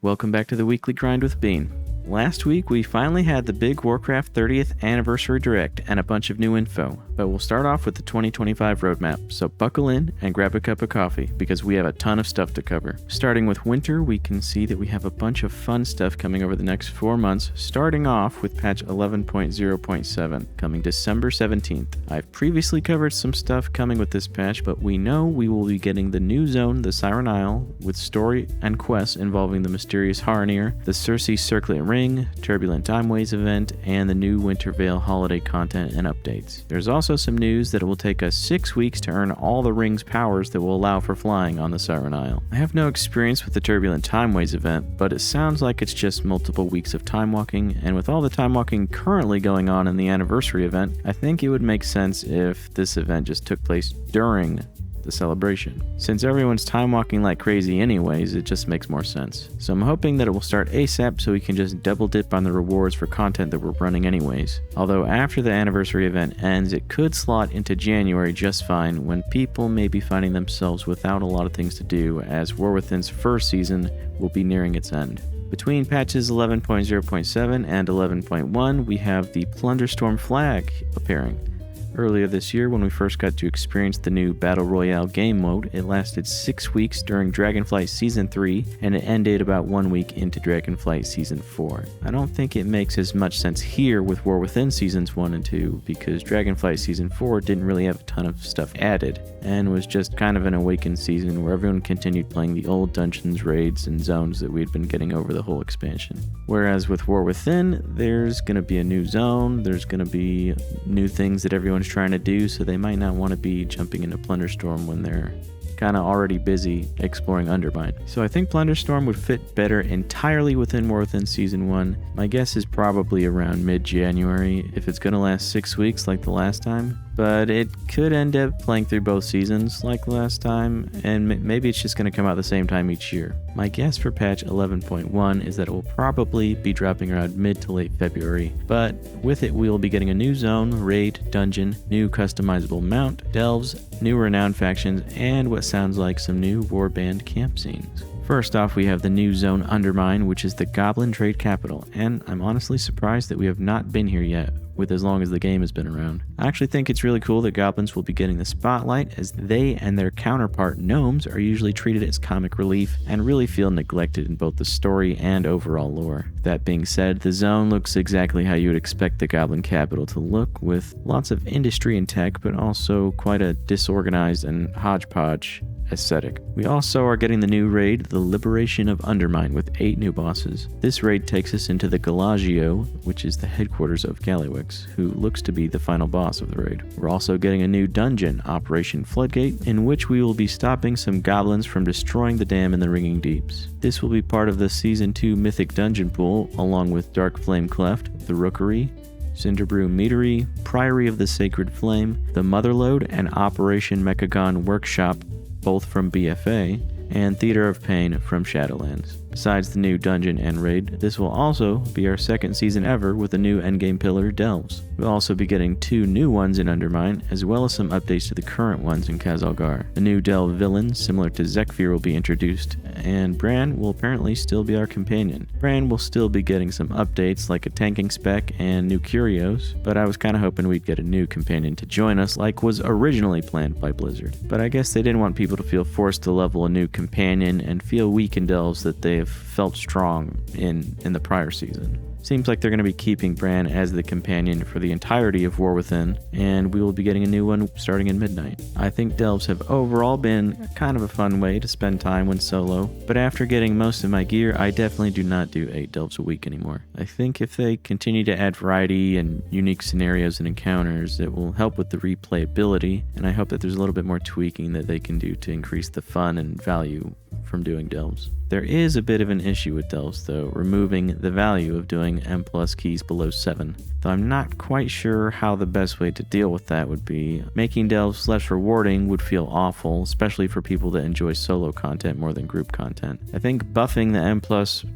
Welcome back to the Weekly Grind with Bean. Last week, we finally had the big Warcraft 30th Anniversary Direct and a bunch of new info, but we'll start off with the 2025 roadmap, so buckle in and grab a cup of coffee, because we have a ton of stuff to cover. Starting with winter, we can see that we have a bunch of fun stuff coming over the next 4 months, starting off with patch 11.0.7, coming December 17th. I've previously covered some stuff coming with this patch, but we know we will be getting the new zone, the Siren Isle, with story and quests involving the mysterious Harnir, the Circe Circlet Ring, Turbulent Timeways event, and the new Winter Veil holiday content and updates. There's also some news that it will take us 6 weeks to earn all the ring's powers that will allow for flying on the Siren Isle. I have no experience with the Turbulent Timeways event, but it sounds like it's just multiple weeks of time walking, and with all the time walking currently going on in the anniversary event, I think it would make sense if this event just took place during the celebration. Since everyone's time walking like crazy anyways, it just makes more sense. So I'm hoping that it will start ASAP so we can just double dip on the rewards for content that we're running anyways. Although after the anniversary event ends, it could slot into January just fine when people may be finding themselves without a lot of things to do, as War Within's first season will be nearing its end. Between patches 11.0.7 and 11.1, we have the Plunderstorm flag appearing. Earlier this year, when we first got to experience the new Battle Royale game mode, it lasted 6 weeks during Dragonflight Season 3, and it ended about 1 week into Dragonflight Season 4. I don't think it makes as much sense here with War Within Seasons 1 and 2, because Dragonflight Season 4 didn't really have a ton of stuff added, and was just kind of an awakened season where everyone continued playing the old dungeons, raids, and zones that we had been getting over the whole expansion. Whereas with War Within, there's going to be a new zone, there's going to be new things that everyone's trying to do, so they might not want to be jumping into Plunderstorm when they're kind of already busy exploring Undermine. So I think Plunderstorm would fit better entirely within War Within Season 1. My guess is probably around mid-January if it's going to last 6 weeks like the last time. But it could end up playing through both seasons like last time, and maybe it's just going to come out the same time each year. My guess for patch 11.1 is that it will probably be dropping around mid to late February, but with it we will be getting a new zone, raid, dungeon, new customizable mount, delves, new renowned factions, and what sounds like some new warband camp scenes. First off, we have the new zone Undermine, which is the Goblin Trade Capital, and I'm honestly surprised that we have not been here yet, with as long as the game has been around. I actually think it's really cool that goblins will be getting the spotlight, as they and their counterpart gnomes are usually treated as comic relief and really feel neglected in both the story and overall lore. That being said, the zone looks exactly how you would expect the goblin capital to look, with lots of industry and tech, but also quite a disorganized and hodgepodge aesthetic. We also are getting the new raid, the Liberation of Undermine, with 8 new bosses. This raid takes us into the Galagio, which is the headquarters of Galliwix, who looks to be the final boss of the raid. We're also getting a new dungeon, Operation Floodgate, in which we will be stopping some goblins from destroying the dam in the Ringing Deeps. This will be part of the Season 2 Mythic dungeon pool, along with Dark Flame Cleft, the Rookery, Cinderbrew Meadery, Priory of the Sacred Flame, the Motherlode, and Operation Mechagon Workshop, both from BFA, and Theater of Pain from Shadowlands. Besides the new dungeon and raid, this will also be our second season ever with a new endgame pillar, Delves. We'll also be getting 2 new ones in Undermine, as well as some updates to the current ones in Khazalgar. The new Delve villain, similar to Zekfir, will be introduced, and Bran will apparently still be our companion. Bran will still be getting some updates like a tanking spec and new curios, but I was kinda hoping we'd get a new companion to join us like was originally planned by Blizzard. But I guess they didn't want people to feel forced to level a new companion and feel weak in Delves that they've felt strong in the prior season. Seems like they're going to be keeping Bran as the companion for the entirety of War Within, and we will be getting a new one starting in Midnight. I think Delves have overall been kind of a fun way to spend time when solo, but after getting most of my gear, I definitely do not do 8 Delves a week anymore. I think if they continue to add variety and unique scenarios and encounters, it will help with the replayability, and I hope that there's a little bit more tweaking that they can do to increase the fun and value from doing Delves. There is a bit of an issue with Delves, though, removing the value of doing M+ keys below 7, though I'm not quite sure how the best way to deal with that would be. Making Delves less rewarding would feel awful, especially for people that enjoy solo content more than group content. I think buffing the M+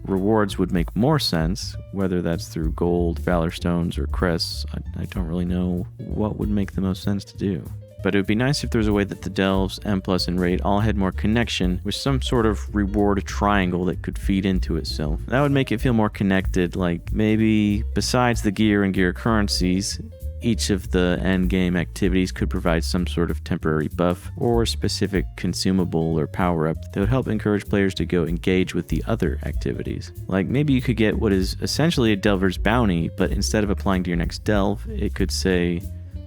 rewards would make more sense, whether that's through gold, valor stones, or crests. I don't really know what would make the most sense to do. but it would be nice if there was a way that the Delves, M+, and Raid all had more connection with some sort of reward triangle that could feed into itself. That would make it feel more connected, like maybe besides the gear and gear currencies, each of the endgame activities could provide some sort of temporary buff or specific consumable or power-up that would help encourage players to go engage with the other activities. Like maybe you could get what is essentially a Delver's Bounty, but instead of applying to your next Delve, it could say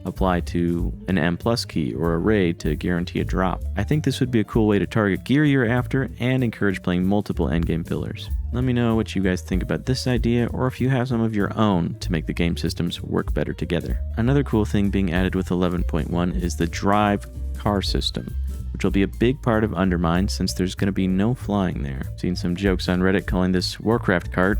apply to an M+ key or a raid to guarantee a drop. I think this would be a cool way to target gear you're after and encourage playing multiple endgame pillars. Let me know what you guys think about this idea, or if you have some of your own to make the game systems work better together. Another cool thing being added with 11.1 is the drive car system, which will be a big part of Undermine since there's going to be no flying there. Seen some jokes on Reddit calling this Warcraft cart,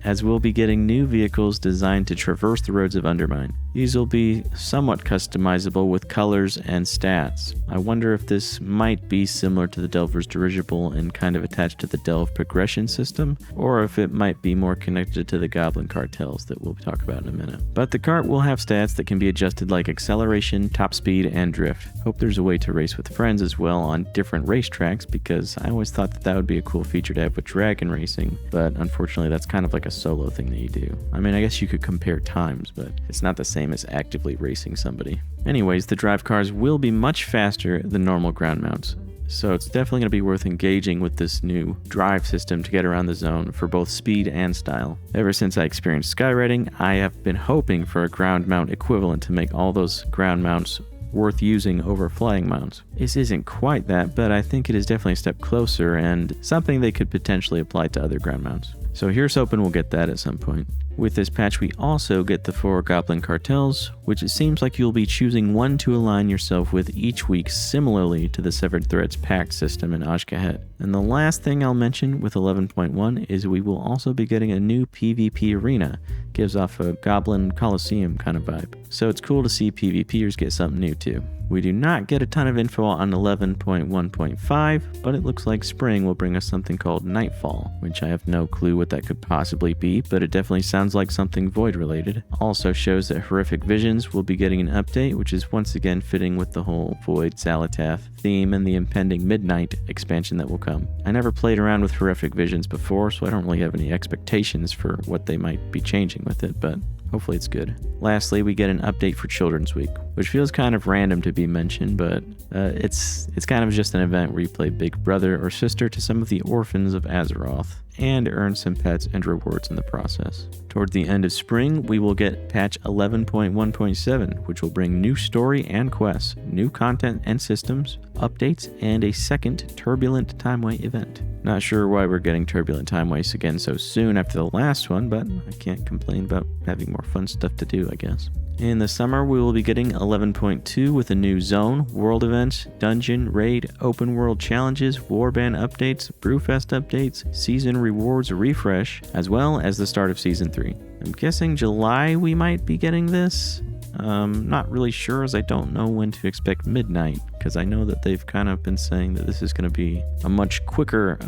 as we'll be getting new vehicles designed to traverse the roads of Undermine. These will be somewhat customizable with colors and stats. I wonder if this might be similar to the Delver's Dirigible and kind of attached to the Delve progression system, or if it might be more connected to the Goblin cartels that we'll talk about in a minute. But the cart will have stats that can be adjusted like acceleration, top speed, and drift. Hope there's a way to race with friends as well on different racetracks, because I always thought that would be a cool feature to have with Dragon Racing, but unfortunately that's kind of like a solo thing that you do. I mean, I guess you could compare times, but it's not the same as actively racing somebody. Anyways, the drive cars will be much faster than normal ground mounts, so it's definitely going to be worth engaging with this new drive system to get around the zone for both speed and style. Ever since I experienced skywriting, I have been hoping for a ground mount equivalent to make all those ground mounts worth using over flying mounts. This isn't quite that, but I think it is definitely a step closer and something they could potentially apply to other ground mounts. So here's hoping we'll get that at some point. With this patch, we also get the 4 Goblin cartels, which it seems like you'll be choosing one to align yourself with each week, similarly to the Severed Threads Pact system in Ashkahet. And the last thing I'll mention with 11.1 is we will also be getting a new PvP arena. Gives off a Goblin Coliseum kind of vibe. So it's cool to see PvPers get something new too. We do not get a ton of info on 11.1.5, but it looks like spring will bring us something called Nightfall, which I have no clue what that could possibly be, but it definitely sounds like something Void related. Also shows that Horrific Visions will be getting an update, which is once again fitting with the whole Void Zalatath theme and the impending Midnight expansion that will come. I never played around with Horrific Visions before, so I don't really have any expectations for what they might be changing with it, but hopefully it's good. Lastly, we get an update for Children's Week, which feels kind of random to be mentioned, but it's kind of just an event where you play big brother or sister to some of the orphans of Azeroth and earn some pets and rewards in the process. Toward the end of spring, we will get patch 11.1.7, which will bring new story and quests, new content and systems, updates, and a second Turbulent Timeway event. Not sure why we're getting Turbulent Timeways again so soon after the last one, but I can't complain about having more fun stuff to do, I guess. In the summer, we will be getting 11.2 with a new zone, world events, dungeon, raid, open world challenges, warband updates, brewfest updates, season rewards refresh, as well as the start of season 3. I'm guessing July we might be getting this. Not really sure, as I don't know when to expect Midnight, because I know that they've kind of been saying that this is going to be a much quicker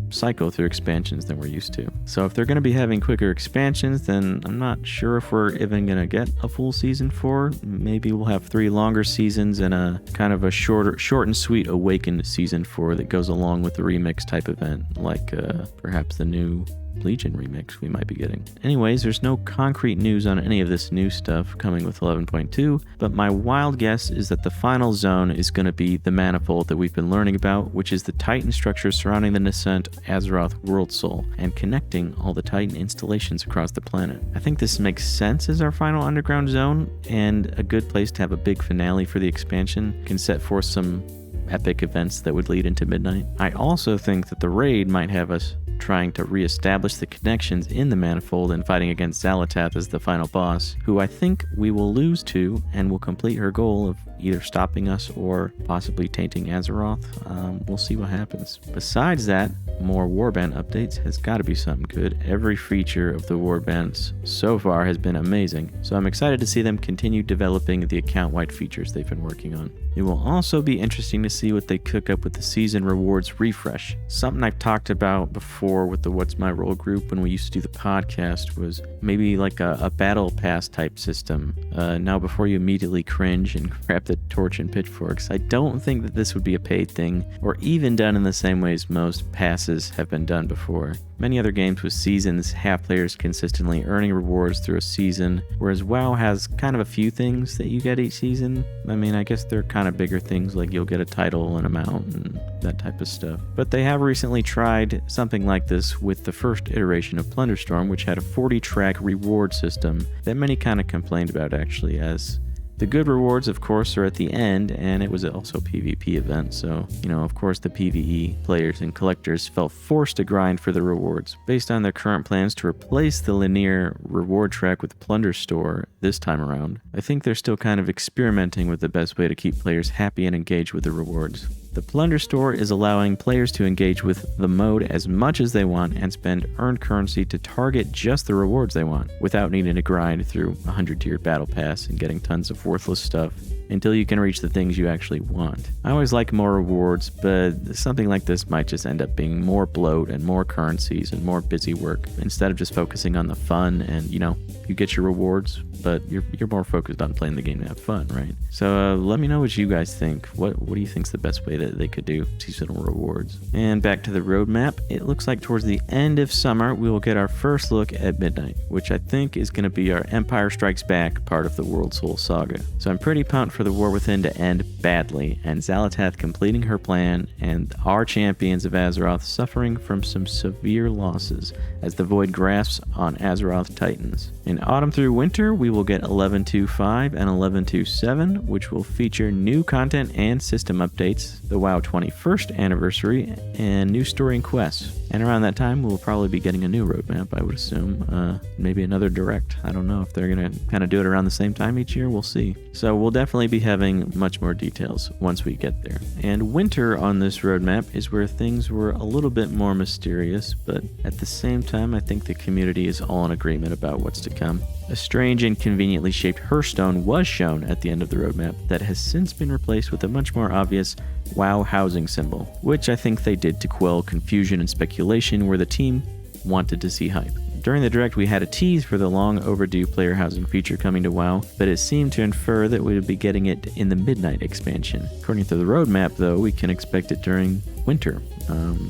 cycle through expansions than we're used to. So if they're going to be having quicker expansions, then I'm not sure if we're even going to get a full season 4. Maybe we'll have 3 longer seasons and a kind of a short and sweet Awakened season 4 that goes along with the remix type event, like perhaps the new Legion remix we might be getting. Anyways, there's no concrete news on any of this new stuff coming with 11.2, but my wild guess is that the final zone is going to be the manifold that we've been learning about, which is the Titan structure surrounding the nascent Azeroth world soul and connecting all the Titan installations across the planet. I think this makes sense as our final underground zone and a good place to have a big finale for the expansion. Can set forth some epic events that would lead into Midnight. I also think that the raid might have us trying to re-establish the connections in the manifold and fighting against Zalatath as the final boss, who I think we will lose to and will complete her goal of either stopping us or possibly tainting Azeroth. We'll see what happens. Besides that, more warband updates has got to be something good. Every feature of the warbands so far has been amazing, so I'm excited to see them continue developing the account-wide features they've been working on. It will also be interesting to see what they cook up with the season rewards refresh, something I've talked about before before with the What's My Role group when we used to do the podcast was maybe like a Battlepass type system. Now before you immediately cringe and grab the torch and pitchforks, I don't think that this would be a paid thing or even done in the same way as most passes have been done before. Many other games with seasons have players consistently earning rewards through a season, whereas WoW has kind of a few things that you get each season. I mean, I guess they're kind of bigger things like you'll get a title and a mount and that type of stuff. But they have recently tried something like this with the first iteration of Plunderstorm, which had a 40-track reward system that many kind of complained about actually, as the good rewards, of course, are at the end, and it was also a PvP event, so, of course, the PvE players and collectors felt forced to grind for the rewards. Based on their current plans to replace the linear reward track with Plunderstorm this time around, I think they're still kind of experimenting with the best way to keep players happy and engaged with the rewards. The Plunderstorm is allowing players to engage with the mode as much as they want and spend earned currency to target just the rewards they want, without needing to grind through a 100-tiered battle pass and getting tons of worthless stuff until you can reach the things you actually want. I always like more rewards, but something like this might just end up being more bloat and more currencies and more busy work instead of just focusing on the fun and, you get your rewards, but you're more focused on playing the game to have fun, right? So let me know what you guys think. What do you think is the best way that they could do seasonal rewards? And back to the roadmap, it looks like towards the end of summer, we will get our first look at Midnight, which I think is going to be our Empire Strikes Back part of the World Soul Saga. So I'm pretty pumped for the War Within to end badly, and Xal'atath completing her plan, and our champions of Azeroth suffering from some severe losses as the Void grasps on Azeroth Titans. In autumn through winter, we will get 11.2.5 and 11.2.7, which will feature new content and system updates, the WoW 21st anniversary, and new story and quests. And around that time, we'll probably be getting a new roadmap, I would assume. Maybe another direct. I don't know if they're going to kind of do it around the same time each year. We'll see. So we'll definitely be having much more details once we get there. And winter on this roadmap is where things were a little bit more mysterious, but at the same time, I think the community is all in agreement about what's to come. A strange and conveniently shaped Hearthstone was shown at the end of the roadmap that has since been replaced with a much more obvious WoW housing symbol, which I think they did to quell confusion and speculation where the team wanted to see hype. During the direct, we had a tease for the long overdue player housing feature coming to WoW, but it seemed to infer that we would be getting it in the Midnight expansion. According to the roadmap, though, we can expect it during winter.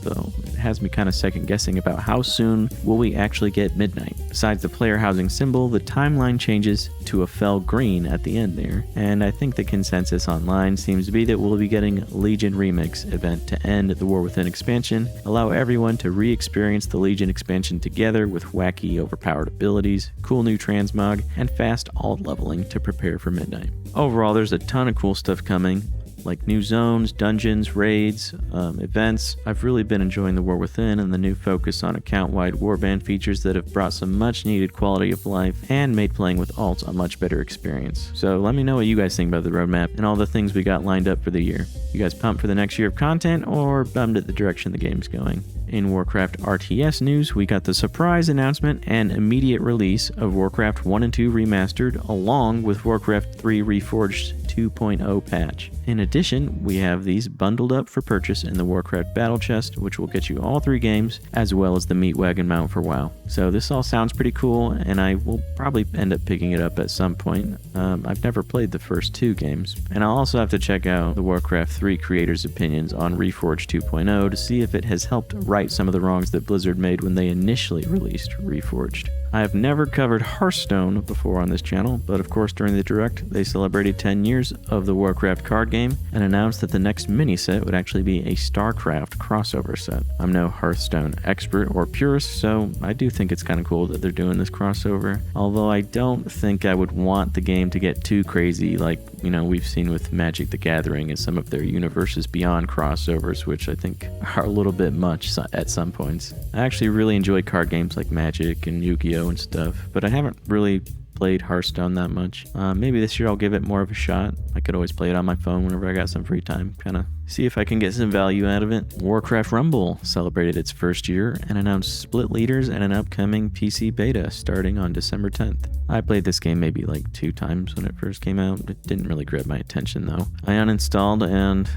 Though it has me kind of second guessing about how soon will we actually get Midnight. Besides the player housing symbol, the timeline changes to a fell green at the end there, and I think the consensus online seems to be that we'll be getting Legion Remix event to end the War Within expansion, allow everyone to re-experience the Legion expansion together with wacky overpowered abilities, cool new transmog, and fast alt leveling to prepare for Midnight. Overall, there's a ton of cool stuff coming, like new zones, dungeons, raids, events. I've really been enjoying the War Within and the new focus on account-wide warband features that have brought some much-needed quality of life and made playing with alts a much better experience. So let me know what you guys think about the roadmap and all the things we got lined up for the year. You guys pumped for the next year of content or bummed at the direction the game's going? In Warcraft RTS news, we got the surprise announcement and immediate release of Warcraft 1 and 2 Remastered, along with Warcraft 3 Reforged 2.0 patch. In addition, we have these bundled up for purchase in the Warcraft Battle Chest, which will get you all 3 games, as well as the Meat Wagon mount for WoW. So this all sounds pretty cool, and I will probably end up picking it up at some point. I've never played the first 2 games, and I'll also have to check out the Warcraft 3 creators' opinions on Reforged 2.0 to see if it has helped right some of the wrongs that Blizzard made when they initially released Reforged. I have never covered Hearthstone before on this channel, but of course during the direct they celebrated 10 years of the Warcraft card game and announced that the next mini set would actually be a Starcraft crossover set. I'm no Hearthstone expert or purist, so I do think it's kind of cool that they're doing this crossover, although I don't think I would want the game to get too crazy like, we've seen with Magic the Gathering and some of their Universes Beyond crossovers, which I think are a little bit much at some points. I actually really enjoy card games like Magic and Yu-Gi-Oh! And stuff, but I haven't really played Hearthstone that much. Maybe this year I'll give it more of a shot. I could always play it on my phone whenever I got some free time, kind of see if I can get some value out of it. Warcraft Rumble celebrated its first year and announced split leaders and an upcoming PC beta starting on December 10th. I played this game maybe like 2 times when it first came out. It didn't really grab my attention though. I uninstalled and,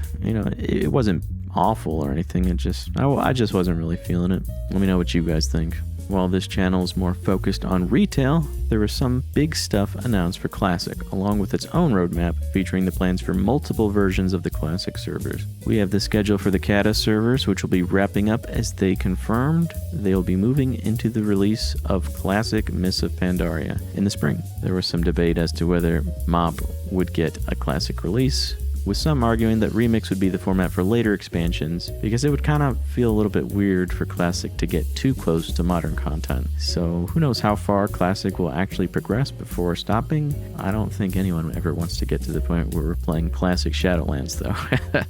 it wasn't awful or anything. I just wasn't really feeling it. Let me know what you guys think. While this channel is more focused on retail, there was some big stuff announced for Classic, along with its own roadmap featuring the plans for multiple versions of the Classic servers. We have the schedule for the Kata servers, which will be wrapping up as they confirmed they'll be moving into the release of Classic Mists of Pandaria in the spring. There was some debate as to whether MOP would get a Classic release, with some arguing that Remix would be the format for later expansions, because it would kind of feel a little bit weird for Classic to get too close to modern content. So who knows how far Classic will actually progress before stopping? I don't think anyone ever wants to get to the point where we're playing Classic Shadowlands though.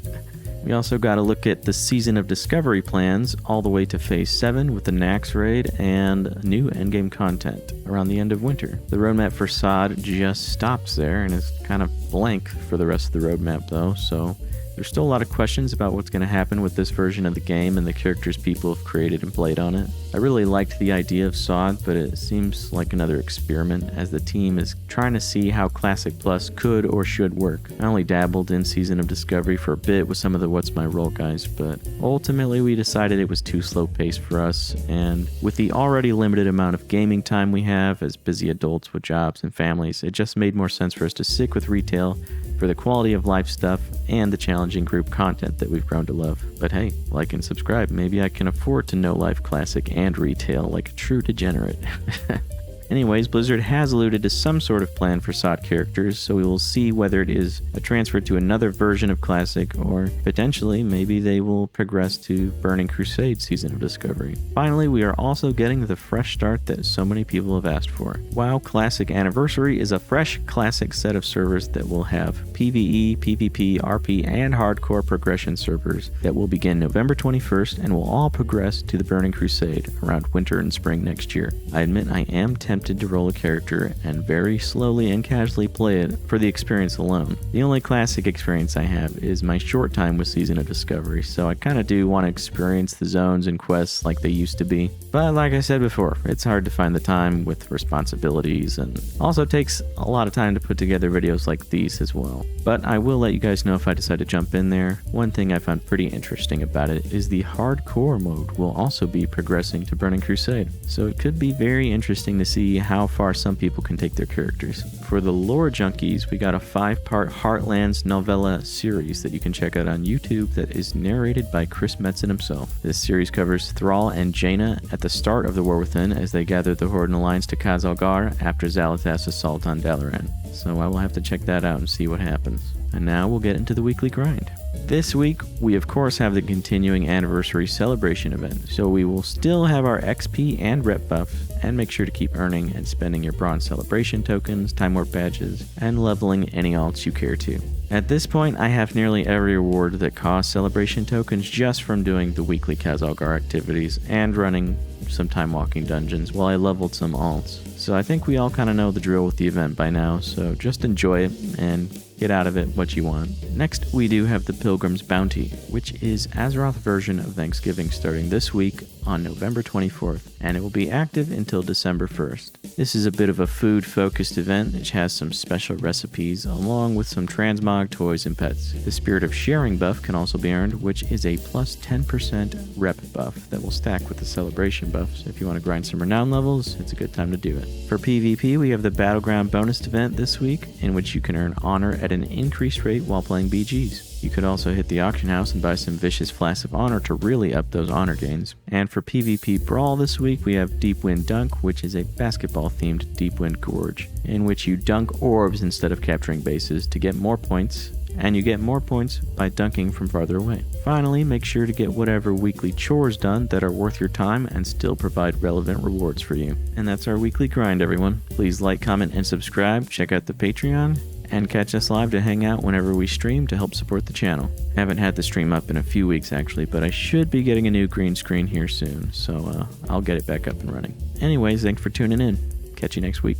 We also got to look at the Season of Discovery plans all the way to Phase 7 with the Nax raid and new endgame content around the end of winter. The roadmap for SOD just stops there and is kind of blank for the rest of the roadmap though, so there's still a lot of questions about what's going to happen with this version of the game and the characters people have created and played on it. I really liked the idea of SOD, but it seems like another experiment as the team is trying to see how Classic Plus could or should work. I only dabbled in Season of Discovery for a bit with some of the What's My Role guys, but ultimately we decided it was too slow paced for us, and with the already limited amount of gaming time we have as busy adults with jobs and families, it just made more sense for us to stick with retail for the quality of life stuff and the challenging group content that we've grown to love. But hey, like and subscribe. Maybe I can afford to know life Classic and retail like a true degenerate. Anyways, Blizzard has alluded to some sort of plan for SOD characters, so we will see whether it is a transfer to another version of Classic, or potentially maybe they will progress to Burning Crusade Season of Discovery. Finally, we are also getting the fresh start that so many people have asked for. WoW Classic Anniversary is a fresh Classic set of servers that will have PvE, PvP, RP, and hardcore progression servers that will begin November 21st and will all progress to the Burning Crusade around winter and spring next year. I admit I am tempted to roll a character and very slowly and casually play it for the experience alone. The only Classic experience I have is my short time with Season of Discovery, so I kind of do want to experience the zones and quests like they used to be. But like I said before, it's hard to find the time with responsibilities, and also takes a lot of time to put together videos like these as well. But I will let you guys know if I decide to jump in there. One thing I found pretty interesting about it is the hardcore mode will also be progressing to Burning Crusade, so it could be very interesting to see how far some people can take their characters. For the lore junkies, we got a 5-part Heartlands Novella series that you can check out on YouTube that is narrated by Chris Metzen himself. This series covers Thrall and Jaina at the start of the War Within as they gather the Horde and Alliance to Khazalgar after Xal'atath's assault on Dalaran. So I will have to check that out and see what happens. And now we'll get into the weekly grind. This week, we of course have the continuing anniversary celebration event, so we will still have our XP and rep buffs, and make sure to keep earning and spending your bronze celebration tokens, time warp badges, and leveling any alts you care to. At this point, I have nearly every reward that costs celebration tokens just from doing the weekly Khazalgar activities and running some time walking dungeons while I leveled some alts. So I think we all kind of know the drill with the event by now, so just enjoy it and get out of it what you want. Next, we do have the Pilgrim's Bounty, which is Azeroth version of Thanksgiving starting this week on November 24th, and it will be active until December 1st. This is a bit of a food-focused event which has some special recipes along with some transmog toys and pets. The Spirit of Sharing buff can also be earned, which is a plus 10% rep buff that will stack with the celebration buffs. If you want to grind some renown levels, it's a good time to do it. For PvP, we have the Battleground bonus event this week, in which you can earn honor at an increased rate while playing BGs. You could also hit the auction house and buy some vicious flasks of honor to really up those honor gains. And for PvP Brawl this week, we have Deep Wind Dunk, which is a basketball-themed Deep Wind Gorge, in which you dunk orbs instead of capturing bases to get more points, and you get more points by dunking from farther away. Finally, make sure to get whatever weekly chores done that are worth your time and still provide relevant rewards for you. And that's our weekly grind, everyone. Please like, comment, and subscribe. Check out the Patreon, and catch us live to hang out whenever we stream to help support the channel. Haven't had the stream up in a few weeks actually, but I should be getting a new green screen here soon, so I'll get it back up and running. Anyways, thanks for tuning in. Catch you next week.